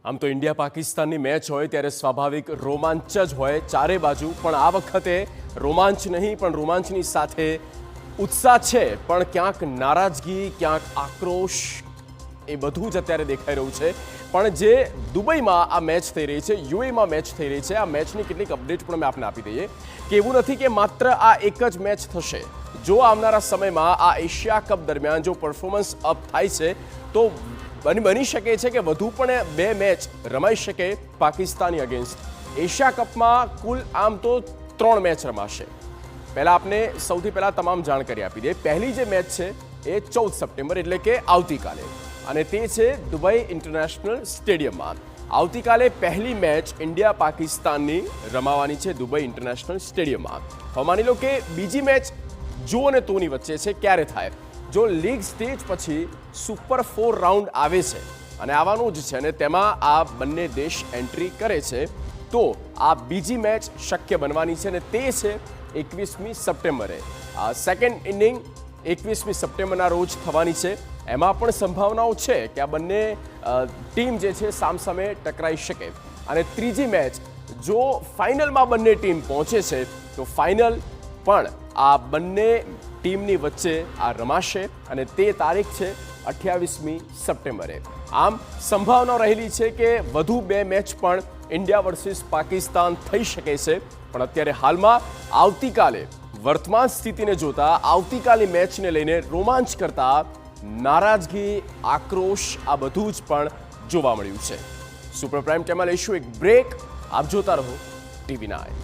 આમ તો ઇન્ડિયા પાકિસ્તાનની મેચ હોય ત્યારે સ્વાભાવિક રોમાંચ જ હોય ચારે બાજુ, પણ આ વખતે રોમાંચ નહીં પણ રોમાંચની સાથે ઉત્સાહ છે, પણ ક્યાંક નારાજગી, ક્યાંક આક્રોશ, એ બધું જ અત્યારે દેખાઈ રહ્યું છે. પણ જે દુબઈમાં આ મેચ થઈ રહી છે, યુએમાં મેચ થઈ રહી છે, આ મેચની કેટલીક અપડેટ પણ અમે આપને આપી દઈએ કે એવું નથી કે માત્ર આ એક જ મેચ થશે. જો આવનારા સમયમાં આ એશિયા કપ દરમિયાન જો પરફોર્મન્સ અપ થાય છે તો બની શકે છે કે વધુ પણ 2 મેચ રમાઈ શકે પાકિસ્તાની અગેન્સ્ટ. એશિયા કપમાં કુલ આમ તો 3 મેચ રમાશે. પહેલાં આપને સૌથી પહેલાં તમામ જાણકારી આપી દે. પહેલી જે મેચ છે એ 14 સપ્ટેમ્બર એટલે કે આવતીકાલે, અને તે છે દુબઈ ઇન્ટરનેશનલ સ્ટેડિયમમાં. આવતીકાલે પહેલી મેચ ઇન્ડિયા પાકિસ્તાનની રમાવાની છે દુબઈ ઇન્ટરનેશનલ સ્ટેડિયમમાં. હવે માની લો કે બીજી મેચ જો અને તોની વચ્ચે છે. ક્યારે થાય? જો લીગ સ્ટેજ પછી સુપર 4 રાઉન્ડ આવે છે, અને આવવાનું જ છે, અને તેમાં આ બંને દેશ એન્ટ્રી કરે છે, તો આ બીજી મેચ શક્ય બનવાની છે, અને તે છે 21મી સપ્ટેમ્બરે. સેકન્ડ ઇનિંગ 21મી સપ્ટેમ્બરના રોજ થવાની છે. એમાં પણ સંભાવનાઓ છે કે આ બંને ટીમ જે છે સામસામે ટકરાઈ શકે. અને ત્રીજી મેચ જો ફાઇનલમાં બંને ટીમ પહોંચે છે તો ફાઇનલ પણ આ બંને ટીમની વચ્ચે આ રમાશે, અને તે તારીખ છે 28મી સપ્ટેમ્બરે. આમ સંભાવના રહેલી છે કે વધુ 2 મેચ પણ ઇન્ડિયા વર્સિસ પાકિસ્તાન થઈ શકે છે. પણ અત્યારે હાલમાં આવતીકાલે વર્તમાન સ્થિતિને જોતા આવતીકાલની મેચને લઈને રોમાંચ કરતા નારાજગી, આક્રોશ, આ બધું જ પણ જોવા મળ્યું છે. સુપર પ્રાઇમ ટાઈમમાં લઈશું એક બ્રેક. આપ જોતા રહો TV9.